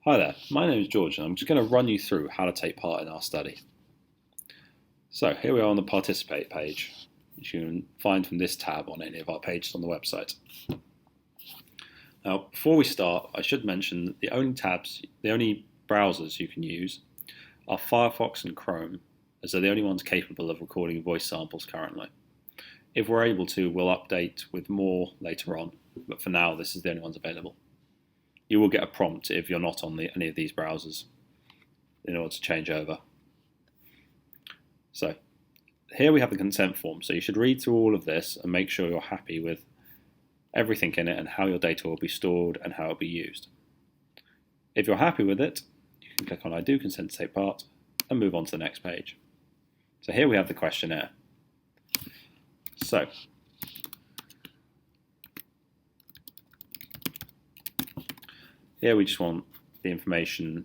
Hi there, my name is George and I'm just going to run you through how to take part in our study. So here we are on the Participate page, which you can find from this tab on any of our pages on the website. Now before we start, I should mention that the only browsers you can use are Firefox and Chrome, as they're the only ones capable of recording voice samples currently. If we're able to, we'll update with more later on, but for now this is the only ones available. You will get a prompt if you're not on any of these browsers in order to change over. So here we have the consent form, so you should read through all of this and make sure you're happy with everything in it and how your data will be stored and how it will be used. If you're happy with it, you can click on I do consent to take part and move on to the next page. So here we have the questionnaire. So here we just want the information,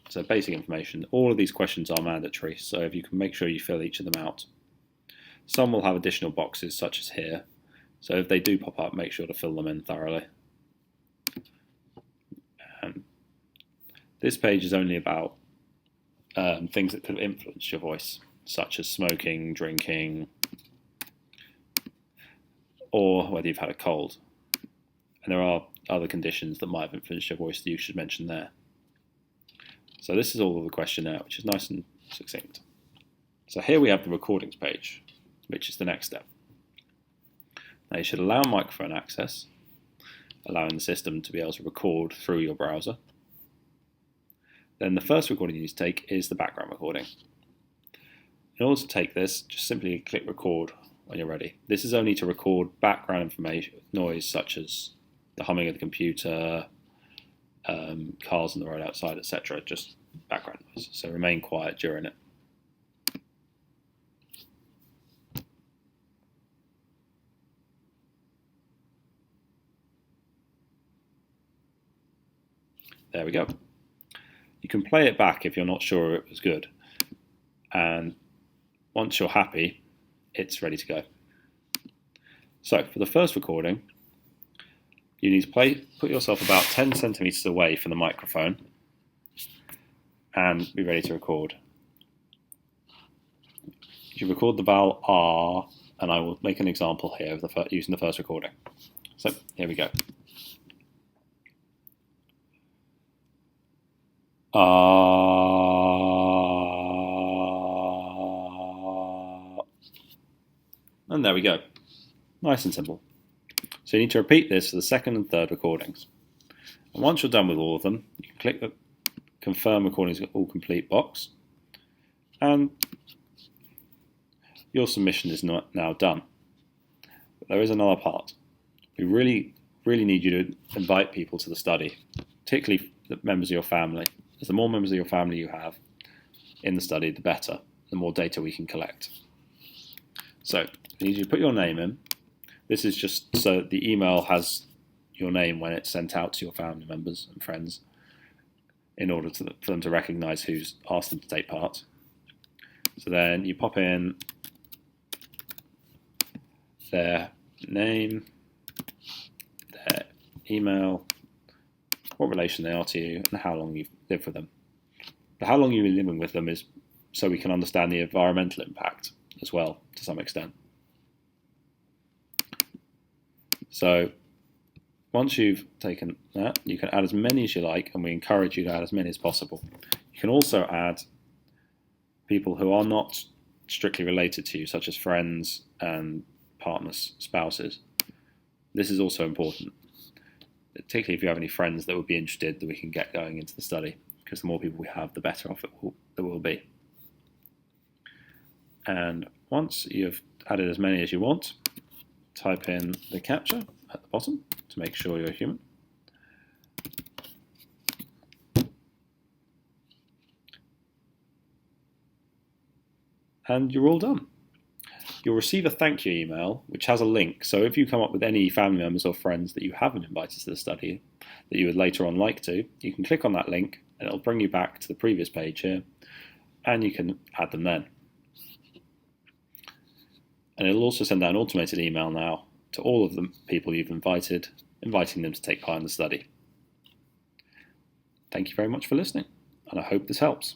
so basic information. All of these questions are mandatory, so if you can make sure you fill each of them out. Some will have additional boxes, such as here, so if they do pop up, make sure to fill them in thoroughly. This page is only about things that could have influenced your voice, such as smoking, drinking, or whether you've had a cold. And there are other conditions that might have influenced your voice that you should mention there. So this is all of the questionnaire, which is nice and succinct. So here we have the recordings page, which is the next step. Now you should allow microphone access, allowing the system to be able to record through your browser. Then the first recording you need to take is the background recording. In order to take this, just simply click record when you're ready. This is only to record background information, noise such as the humming of the computer, cars on the road outside, etc. Just background noise. So remain quiet during it. There we go. You can play it back if you're not sure it was good. And once you're happy, it's ready to go. So for the first recording, you need to put yourself about 10 centimeters away from the microphone and be ready to record. You record the vowel R, and I will make an example here of using the first recording. So here we go. And there we go. Nice and simple. So you need to repeat this for the second and third recordings. And once you're done with all of them, you can click the Confirm Recordings All Complete box, and your submission is now done. But there is another part. We really need you to invite people to the study, particularly the members of your family. As the more members of your family you have in the study, the better, the more data we can collect. So I need you to put your name in. This is just so the email has your name when it's sent out to your family members and friends in order for them to recognise who's asked them to take part. So then you pop in their name, their email, what relation they are to you, and how long you've lived with them. But how long you've been living with them is so we can understand the environmental impact as well, to some extent. So once you've taken that, you can add as many as you like, and we encourage you to add as many as possible. You can also add people who are not strictly related to you, such as friends and partners, spouses. This is also important, particularly if you have any friends that would be interested that we can get going into the study, because the more people we have, the better off it will be. And once you've added as many as you want, type in the captcha at the bottom to make sure you're human. And you're all done. You'll receive a thank you email, which has a link. So if you come up with any family members or friends that you haven't invited to the study that you would later on like to, you can click on that link and it'll bring you back to the previous page here, and you can add them then. And it'll also send out an automated email now to all of the people you've invited, inviting them to take part in the study. Thank you very much for listening, and I hope this helps.